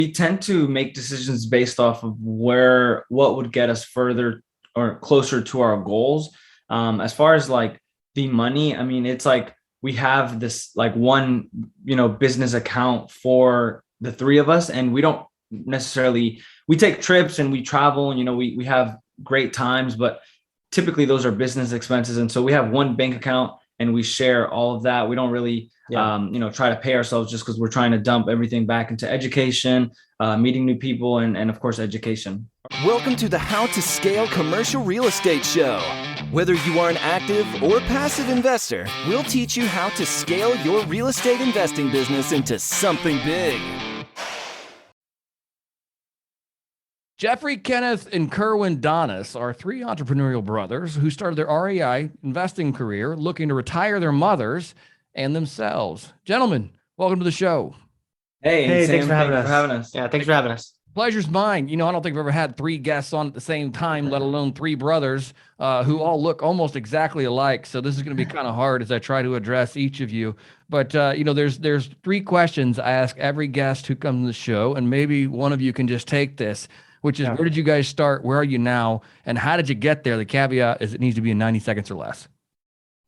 We tend to make decisions based off of what would get us further or closer to our goals. As far as like the money, I mean, it's like we have this like one, business account for the three of us, and we don't necessarily, we take trips and we travel, and, we have great times, but typically those are business expenses. And so we have one bank account and we share all of that. We don't really, try to pay ourselves just because we're trying to dump everything back into education, meeting new people, and of course, education. Welcome to the How to Scale Commercial Real Estate Show. Whether you are an active or passive investor, we'll teach you how to scale your real estate investing business into something big. Jeffrey, Kenneth, and Kerwin Donis are three entrepreneurial brothers who started their REI investing career looking to retire their mothers and themselves. Gentlemen, welcome to the show. Hey, Sam, thanks for having us. Yeah, thanks for having us. Pleasure's mine. I don't think I've ever had three guests on at the same time, let alone three brothers who all look almost exactly alike. So this is going to be kind of hard as I try to address each of you. But, there's three questions I ask every guest who comes to the show, and maybe one of you can just take this, which is, Where did you guys start? Where are you now? And how did you get there? The caveat is it needs to be in 90 seconds or less.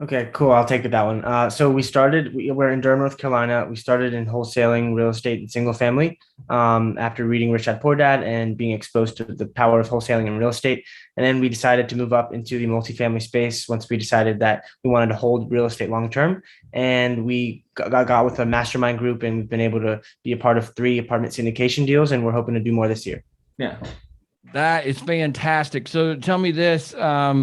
Okay, cool. I'll take that one. So we're in Durham, North Carolina. We started in wholesaling real estate and single family after reading Rich Dad Poor Dad and being exposed to the power of wholesaling and real estate. And then we decided to move up into the multifamily space once we decided that we wanted to hold real estate long term. And we got with a mastermind group, and we've been able to be a part of 3 apartment syndication deals, and we're hoping to do more this year. Yeah. That is fantastic. So tell me this, are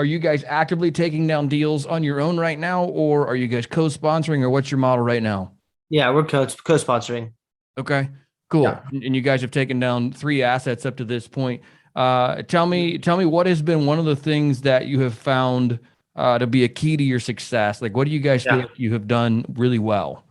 you guys actively taking down deals on your own right now, or are you guys co-sponsoring, or what's your model right now? Yeah, we're co-sponsoring. Okay, cool. Yeah. And you guys have taken down 3 assets up to this point. Tell me what has been one of the things that you have found to be a key to your success? Like, what do you guys feel like you have done really well?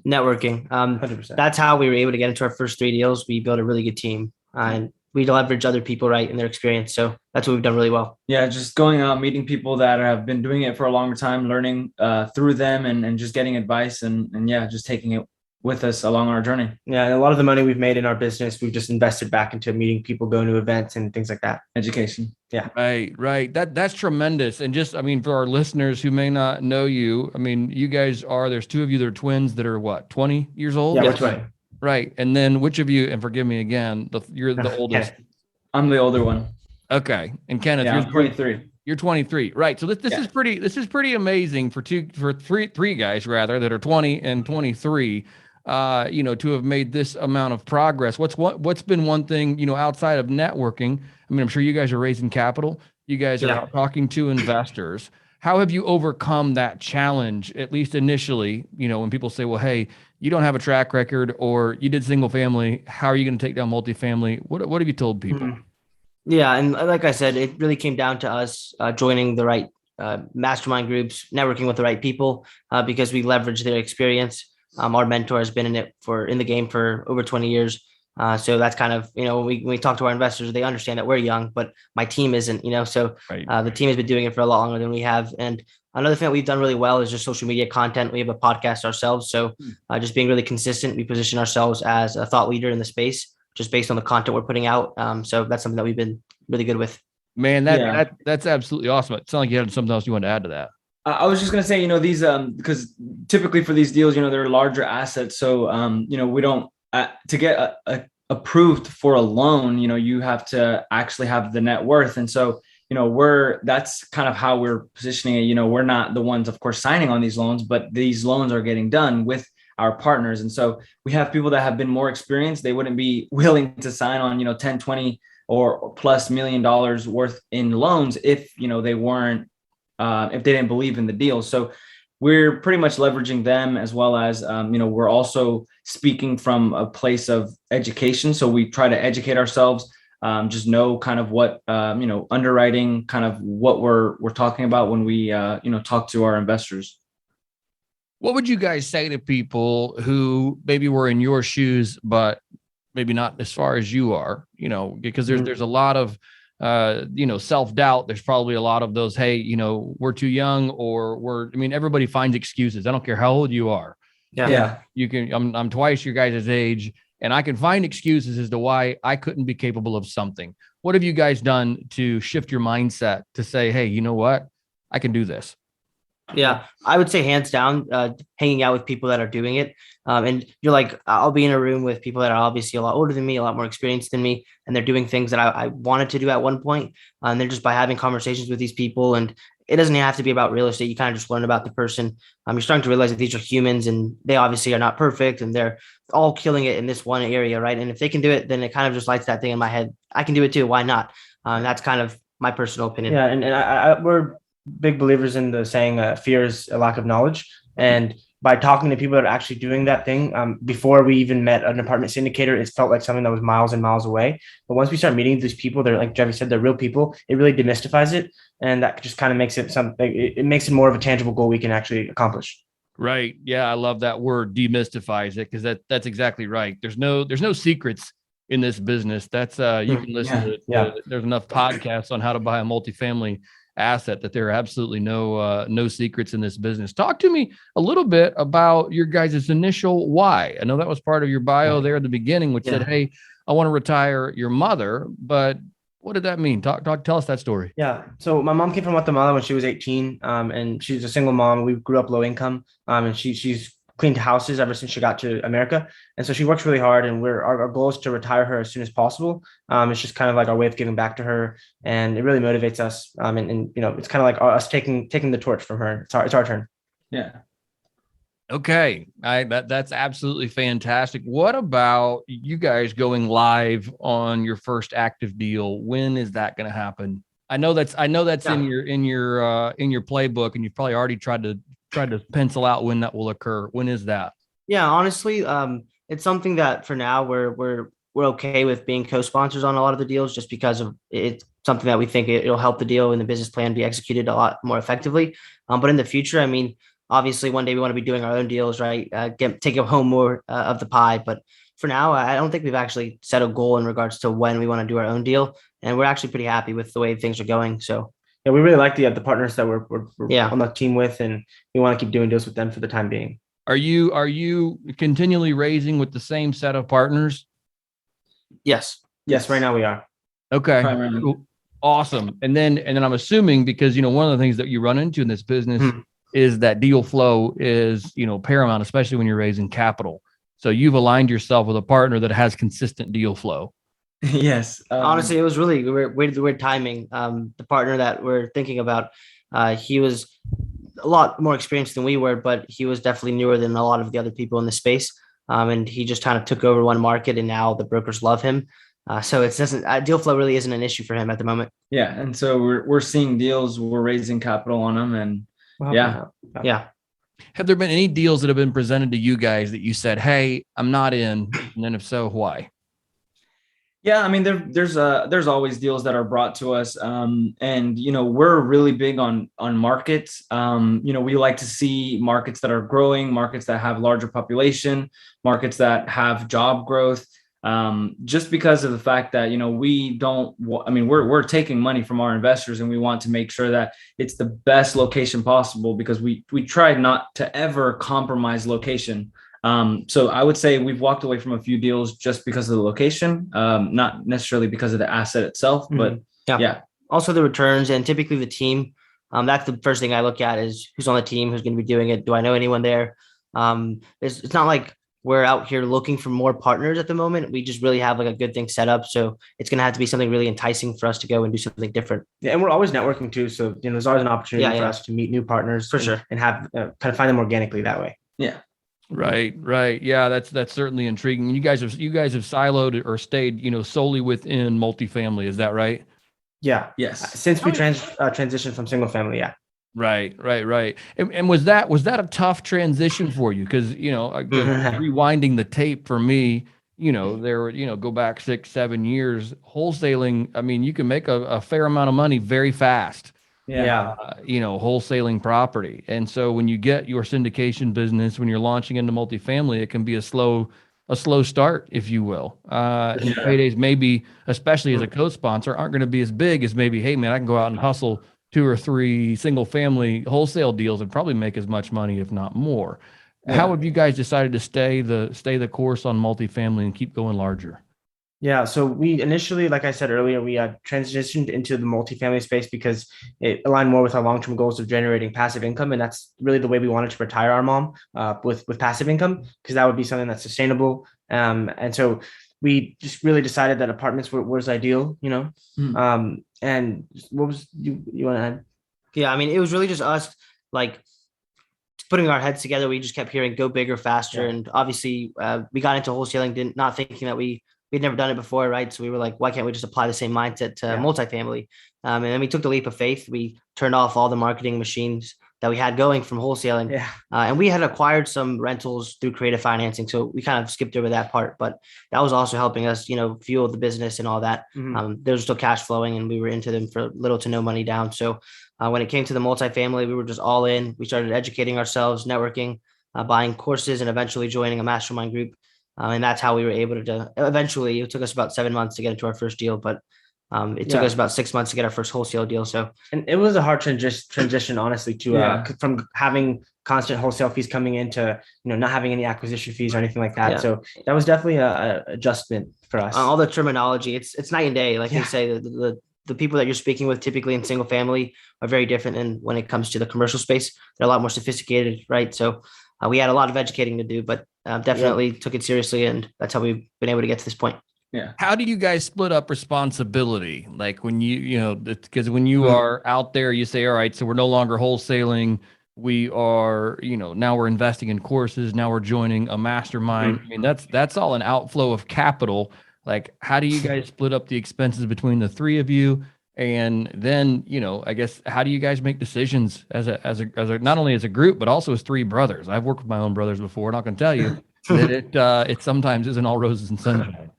Networking. 100%. That's how we were able to get into our first 3 deals. We built a really good team, and we leverage other people, right, in their experience. So that's what we've done really well. Yeah, just going out, meeting people that have been doing it for a longer time, learning through them, and just getting advice, and just taking it with us along our journey. Yeah, and a lot of the money we've made in our business, we've just invested back into meeting people, going to events and things like that. Education. Yeah. Right. That's tremendous. And just, for our listeners who may not know you, you guys there's 2 of you that are twins that are what, 20 years old? Yeah, we're 20. Right. And then which of you, and forgive me again, you're the oldest. I'm the older one. Okay. And Kenneth, you're 23. You're 23. Right. So this is pretty amazing for three guys rather that are 20 and 23, to have made this amount of progress. What's been one thing, outside of networking? I'm sure you guys are raising capital. You guys are out talking to investors. How have you overcome that challenge, at least initially, when people say, well, hey, you don't have a track record, or you did single family, how are you going to take down multifamily? What have you told people? Mm-hmm. Yeah. And like I said, it really came down to us joining the right mastermind groups, networking with the right people, because we leverage their experience. Our mentor has been in the game for over 20 years. So that's kind of, when we talk to our investors, they understand that we're young, but my team isn't, so the team has been doing it for a lot longer than we have. And another thing that we've done really well is just social media content. We have a podcast ourselves. So just being really consistent, we position ourselves as a thought leader in the space, just based on the content we're putting out. So that's something that we've been really good with. Man, that's absolutely awesome. It sounded like you had something else you wanted to add to that. I was just going to say, these, because typically for these deals, they're larger assets. So, we don't, to get approved for a loan, you have to actually have the net worth. And so, that's kind of how we're positioning it. We're not the ones, of course, signing on these loans, but these loans are getting done with our partners. And so we have people that have been more experienced. They wouldn't be willing to sign on, 10, 20 or plus $1 million worth in loans if, they weren't, if they didn't believe in the deal. So we're pretty much leveraging them, as well as, we're also speaking from a place of education. So we try to educate ourselves, just know kind of what, underwriting, kind of what we're talking about when we, talk to our investors. What would you guys say to people who maybe were in your shoes, but maybe not as far as you are, because there's a lot of, self-doubt. There's probably a lot of those, hey, we're too young, or everybody finds excuses. I don't care how old you are. Yeah. You can, I'm twice your guys' age. and I can find excuses as to why I couldn't be capable of something. What have you guys done to shift your mindset to say, hey, you know what? I can do this? Yeah, I would say hands down, hanging out with people that are doing it. And you're like, I'll be in a room with people that are obviously a lot older than me, a lot more experienced than me, and they're doing things that I wanted to do at one point. And they're just by having conversations with these people, and it doesn't have to be about real estate. You kind of just learn about the person. You're starting to realize that these are humans, and they obviously are not perfect, and they're all killing it in this one area, right? And if they can do it, then it kind of just lights that thing in my head. I can do it too. Why not? That's kind of my personal opinion. Yeah, and we're big believers in the saying fear is a lack of knowledge. And by talking to people that are actually doing that thing, before we even met an apartment syndicator, it felt like something that was miles and miles away. But once we start meeting these people, they're like Jeffy said, they're real people. It really demystifies it, and that just kind of makes it something. It makes it more of a tangible goal we can actually accomplish. Right. Yeah, I love that word, demystifies it, because that's exactly right. There's no secrets in this business. That's you can listen to. There's enough podcasts on how to buy a multifamily asset that there are absolutely no secrets in this business. Talk to me a little bit about your guys' initial why. I know that was part of your bio there at the beginning, which said, hey, I want to retire your mother, but what did that mean? Tell us that story. Yeah. So my mom came from Guatemala when she was 18, and she's a single mom. We grew up low income, and she's cleaned houses ever since she got to America. And so she works really hard, and our goal is to retire her as soon as possible. It's just kind of like our way of giving back to her, and it really motivates us. And you know, it's kind of like us taking the torch from her. It's our turn. Yeah. Okay. That's absolutely fantastic. What about you guys going live on your first active deal? When is that going to happen? I know that's in your playbook, and you've probably already tried to pencil out when that will occur. When is that? Yeah, honestly, it's something that for now we're okay with being co-sponsors on a lot of the deals, just because of it's something that we think it'll help the deal and the business plan be executed a lot more effectively. But in the future, I mean, obviously one day we want to be doing our own deals, right? Take home more of the pie. But for now, I don't think we've actually set a goal in regards to when we want to do our own deal. And we're actually pretty happy with the way things are going. So yeah, we really like the partners that we're on the team with, and we want to keep doing deals with them for the time being. Are you continually raising with the same set of partners? Yes. Right now we are. Okay. Cool. Awesome. And then I'm assuming, because one of the things that you run into in this business is that deal flow is paramount, especially when you're raising capital. So you've aligned yourself with a partner that has consistent deal flow. Yes. Honestly, it was really weird timing. The partner that we're thinking about, he was a lot more experienced than we were, but he was definitely newer than a lot of the other people in the space. And he just kind of took over one market, and now the brokers love him. So it doesn't deal flow really isn't an issue for him at the moment. Yeah. And so we're seeing deals, we're raising capital on them, and yeah. Have there been any deals that have been presented to you guys that you said, hey, I'm not in? And then if so, why? Yeah, I mean, there's always deals that are brought to us, and we're really big on markets. We like to see markets that are growing, markets that have larger population, markets that have job growth. Just because of the fact that we're taking money from our investors, and we want to make sure that it's the best location possible, because we try not to ever compromise location. So I would say we've walked away from a few deals just because of the location, not necessarily because of the asset itself, but yeah. Also the returns, and typically the team. That's the first thing I look at, is who's on the team, who's going to be doing it. Do I know anyone there? It's not like we're out here looking for more partners at the moment. We just really have like a good thing set up. So it's going to have to be something really enticing for us to go and do something different. Yeah. And we're always networking too. So, there's always an opportunity for us to meet new partners for sure, and have kind of find them organically that way. Yeah. Right. Yeah, that's certainly intriguing. You guys have siloed or stayed, solely within multifamily. Is that right? Yeah. Yes. Since we transitioned from single family. Yeah. Right. And was that a tough transition for you? Because rewinding the tape for me, there were go back 6-7 years, wholesaling. I mean, you can make a fair amount of money very fast. Yeah. Wholesaling property. And so when you get your syndication business, when you're launching into multifamily, it can be a slow start, if you will. And paydays maybe, especially as a co-sponsor, aren't going to be as big as maybe, hey man, I can go out and hustle 2 or 3 single family wholesale deals and probably make as much money, if not more. how have you guys decided to stay the course on multifamily and keep going larger? Yeah, so we initially, like I said earlier, we transitioned into the multifamily space because it aligned more with our long-term goals of generating passive income, and that's really the way we wanted to retire our mom with passive income, because that would be something that's sustainable. And so we just really decided that apartments was ideal, And what was you want to add? Yeah, I mean, it was really just us like putting our heads together. We just kept hearing "go bigger, faster," and obviously we got into wholesaling, not thinking that we'd never done it before, right? So we were like, why can't we just apply the same mindset to multifamily? And then we took the leap of faith. We turned off all the marketing machines that we had going from wholesaling. And we had acquired some rentals through creative financing. So we kind of skipped over that part, but that was also helping us, fuel the business and all that. There was still cash flowing and we were into them for little to no money down. So when it came to the multifamily, we were just all in. We started educating ourselves, networking, buying courses, and eventually joining a mastermind group. And that's how we were able to eventually, it took us about 7 months to get into our first deal, but it took us about 6 months to get our first wholesale deal. So, and it was a hard transition, honestly, to from having constant wholesale fees coming into, not having any acquisition fees or anything like that. So that was definitely a adjustment for us. All the terminology, it's night and day. Like they say, the people that you're speaking with typically in single family are very different than when it comes to the commercial space. They're a lot more sophisticated, right? So we had a lot of educating to do, but definitely took it seriously, and that's how we've been able to get to this point. Yeah. How do you guys split up responsibility? Like when because when you are out there, you say, all right, so we're no longer wholesaling. We are, now we're investing in courses. Now we're joining a mastermind. I mean, that's all an outflow of capital. Like, how do you guys split up the expenses between the three of you? And then, I guess, how do you guys make decisions as a not only as a group, but also as three brothers? I've worked with my own brothers before. Not going to tell you that it sometimes isn't all roses and sunshine.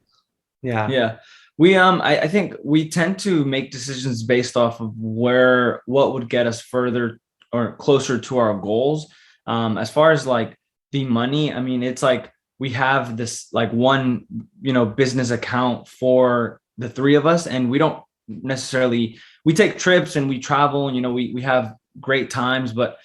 Yeah. We, I think we tend to make decisions based off of what would get us further or closer to our goals. As far as like the money, I mean, it's like we have this like one, business account for the three of us, and we don't necessarily, we take trips and we travel and we have great times, but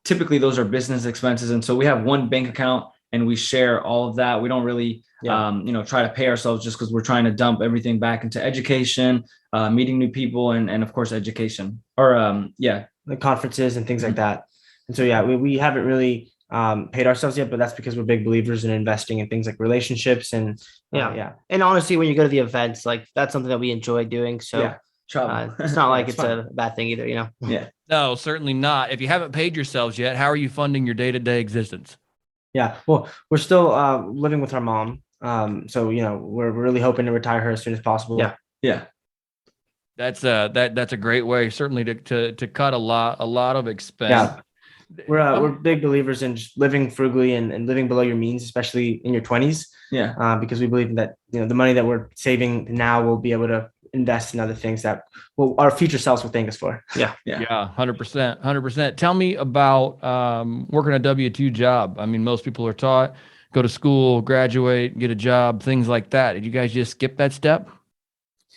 typically those are business expenses, and so we have one bank account and we share all of that. We don't really try to pay ourselves just because we're trying to dump everything back into education, meeting new people, and of course education, or the conferences and things like that. And so we haven't really paid ourselves yet, but that's because we're big believers in investing in things like relationships and and honestly, when you go to the events, like that's something that we enjoy doing. So it's not like it's a bad thing either, No, certainly not. If you haven't paid yourselves yet, how are you funding your day-to-day existence? Well, we're still living with our mom, so we're really hoping to retire her as soon as possible. That's a great way, certainly, to cut a lot of expense. We're big believers in just living frugally and living below your means, especially in your 20s. Because we believe that the money that we're saving now will be able to invest in other things that our future selves will thank us for. 100%. Tell me about working a W-2 job. I mean, most people are taught go to school, graduate, get a job, things like that. Did you guys just skip that step?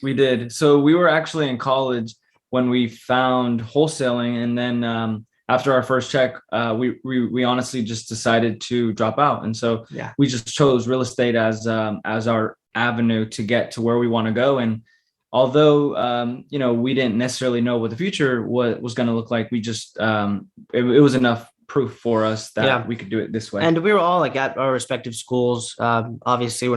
We did. So we were actually in college when we found wholesaling, and then after our first check, we honestly just decided to drop out, and so we just chose real estate as our avenue to get to where we want to go. And although we didn't necessarily know what the future was going to look like, we just it was enough proof for us that we could do it this way. And we were all like at our respective schools. Obviously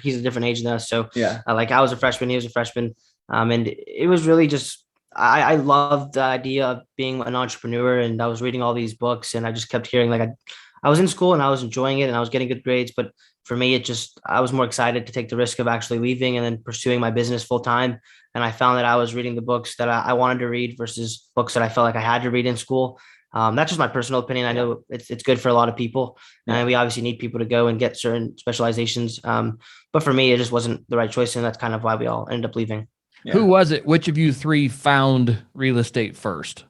he's a different age than us. So like I was a freshman, he was a freshman. And it was really just, I loved the idea of being an entrepreneur, and I was reading all these books, and I just kept hearing like I was in school and I was enjoying it and I was getting good grades, but for me, I was more excited to take the risk of actually leaving and then pursuing my business full time. And I found that I was reading the books that I wanted to read versus books that I felt like I had to read in school. That's just my personal opinion. I know it's good for a lot of people, and we obviously need people to go and get certain specializations. But for me, it just wasn't the right choice, and that's kind of why we all ended up leaving. Who was it? Which of you three found real estate first?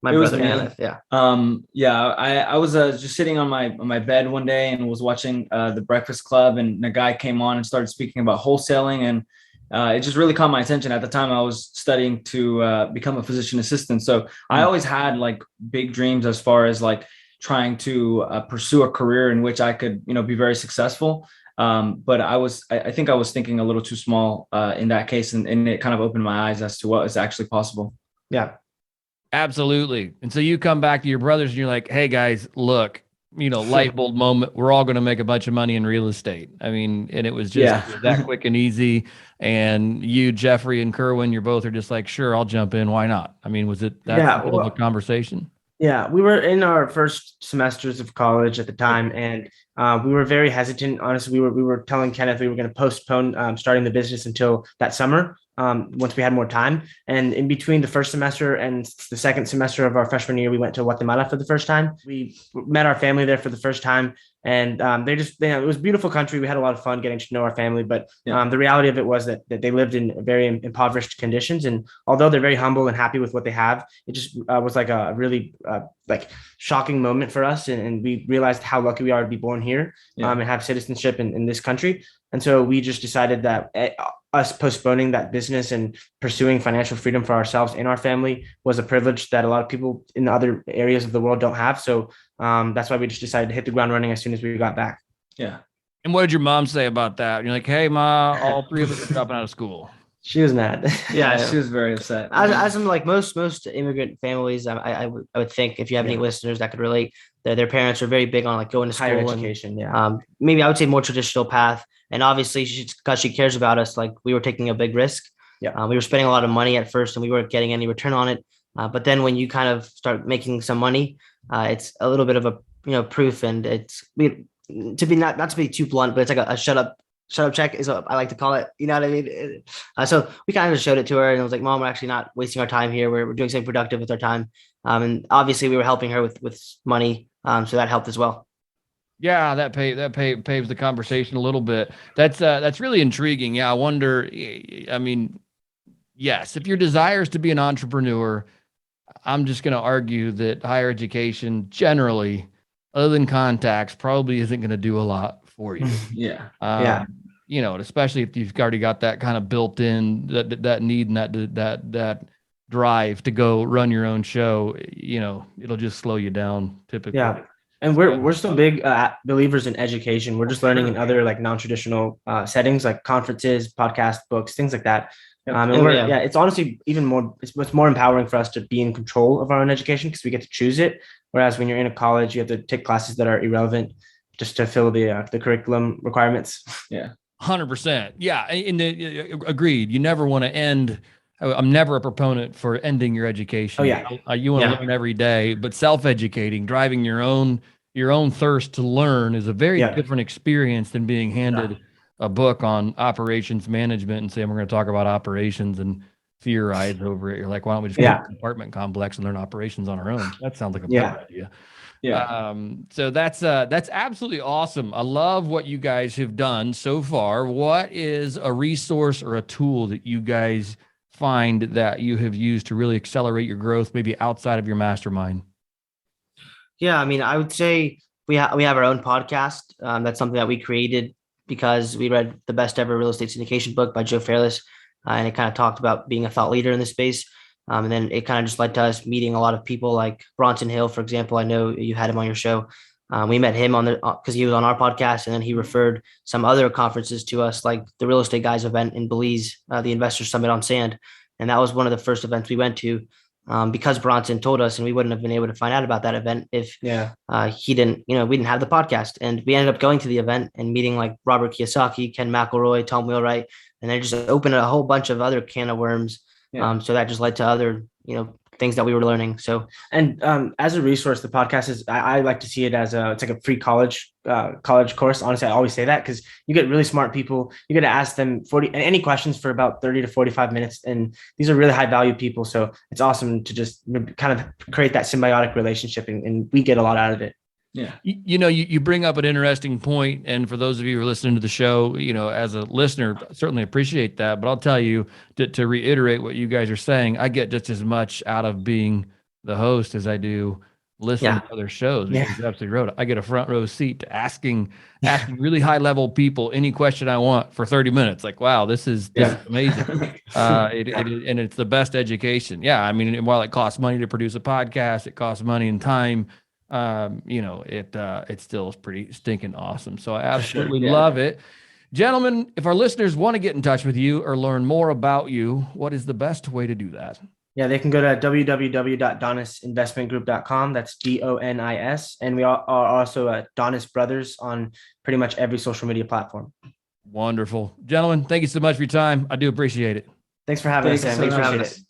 My brother, Kenneth. I was just sitting on my bed one day and was watching The Breakfast Club, and a guy came on and started speaking about wholesaling, and it just really caught my attention. At the time, I was studying to become a physician assistant, so I always had like big dreams as far as like trying to pursue a career in which I could, be very successful. But I think I was thinking a little too small in that case, and it kind of opened my eyes as to what is actually possible. Yeah. Absolutely. And so you come back to your brothers and you're like, hey guys, look, light bulb moment. We're all going to make a bunch of money in real estate. I mean, and it was just that quick and easy. And you, Jeffrey and Kerwin, you both are just like, sure, I'll jump in. Why not? I mean, was it that simple of a conversation? Yeah, we were in our first semesters of college at the time, and we were very hesitant. Honestly, we were telling Kenneth we were going to postpone starting the business until that summer, once we had more time. And in between the first semester and the second semester of our freshman year, we went to Guatemala for the first time. We met our family there for the first time, and it was a beautiful country. We had a lot of fun getting to know our family, but the reality of it was that they lived in very impoverished conditions. And although they're very humble and happy with what they have, it just was like a really shocking moment for us. And we realized how lucky we are to be born here and have citizenship in this country. And so we just decided that us postponing that business and pursuing financial freedom for ourselves and our family was a privilege that a lot of people in other areas of the world don't have. So that's why we just decided to hit the ground running as soon as we got back. Yeah. And what did your mom say about that? You're like, hey, Ma, all three of us are dropping out of school. She was mad. Yeah, she was very upset. As I'm like most immigrant families, I would think if you have any listeners that could relate, that their parents are very big on like going to school, higher education. Maybe I would say more traditional path. And obviously, because she cares about us, like we were taking a big risk. Yeah, we were spending a lot of money at first, and we weren't getting any return on it. But then when you kind of start making some money, it's a little bit of a proof, and it's to be not to be too blunt, but it's like a shut up check is what I like to call it. You know what I mean? So we kind of just showed it to her, and it was like, Mom, we're actually not wasting our time here. We're doing something productive with our time. And obviously we were helping her with money. So that helped as well. Yeah, that paves the conversation a little bit. That's really intriguing. Yeah, I wonder, I mean, yes, if your desire is to be an entrepreneur, I'm just going to argue that higher education generally, other than contacts, probably isn't going to do a lot for you. Yeah. Especially if you've already got that kind of built in that need and that drive to go run your own show, it'll just slow you down typically. Yeah. And we're still big believers in education. We're just learning in other like non-traditional settings, like conferences, podcasts, books, things like that. It's honestly even more. It's more empowering for us to be in control of our own education because we get to choose it. Whereas when you're in a college, you have to take classes that are irrelevant just to fill the curriculum requirements. Yeah, 100%. Yeah, and agreed. You never want to end. I'm never a proponent for ending your education. Oh yeah, you want to learn every day, but self-educating, driving your own thirst to learn is a very different experience than being handed a book on operations management and saying we're going to talk about operations and theorize over it. You're like, why don't we just go to an apartment complex and learn operations on our own? That sounds like a better idea. Yeah. So that's absolutely awesome. I love what you guys have done so far. What is a resource or a tool that you guys find that you have used to really accelerate your growth, maybe outside of your mastermind? Yeah, I mean, I would say we have our own podcast. That's something that we created because we read the best ever real estate syndication book by Joe Fairless, and it kind of talked about being a thought leader in this space. And then it kind of just led to us meeting a lot of people like Bronson Hill, for example. I know you had him on your show. We met him because he was on our podcast, and then he referred some other conferences to us, like the Real Estate Guys event in Belize, the Investor Summit on Sand. And that was one of the first events we went to because Bronson told us, and we wouldn't have been able to find out about that event if he didn't, we didn't have the podcast. And we ended up going to the event and meeting like Robert Kiyosaki, Ken McElroy, Tom Wheelwright, and then just opened a whole bunch of other can of worms. So that just led to other, things that we were learning. So, and as a resource, the podcast is, I like to see it as it's like a free college course. Honestly, I always say that because you get really smart people. You get to ask them any questions for about 30 to 45 minutes. And these are really high value people. So it's awesome to just kind of create that symbiotic relationship, and we get a lot out of it. Yeah. You bring up an interesting point. And for those of you who are listening to the show, as a listener, certainly appreciate that. But I'll tell you to reiterate what you guys are saying, I get just as much out of being the host as I do listening to other shows. You're absolutely right. I get a front row seat to asking really high level people any question I want for 30 minutes. Like, wow, this is amazing. And it's the best education. Yeah. I mean, while it costs money to produce a podcast, it costs money and time. it still is pretty stinking awesome. So I absolutely love it. Gentlemen, if our listeners want to get in touch with you or learn more about you, what is the best way to do that? Yeah, they can go to www.donisinvestmentgroup.com. That's DONIS. And we are also Donis Brothers on pretty much every social media platform. Wonderful. Gentlemen, thank you so much for your time. I do appreciate it. Thanks for having us, Sam. Thanks for having us.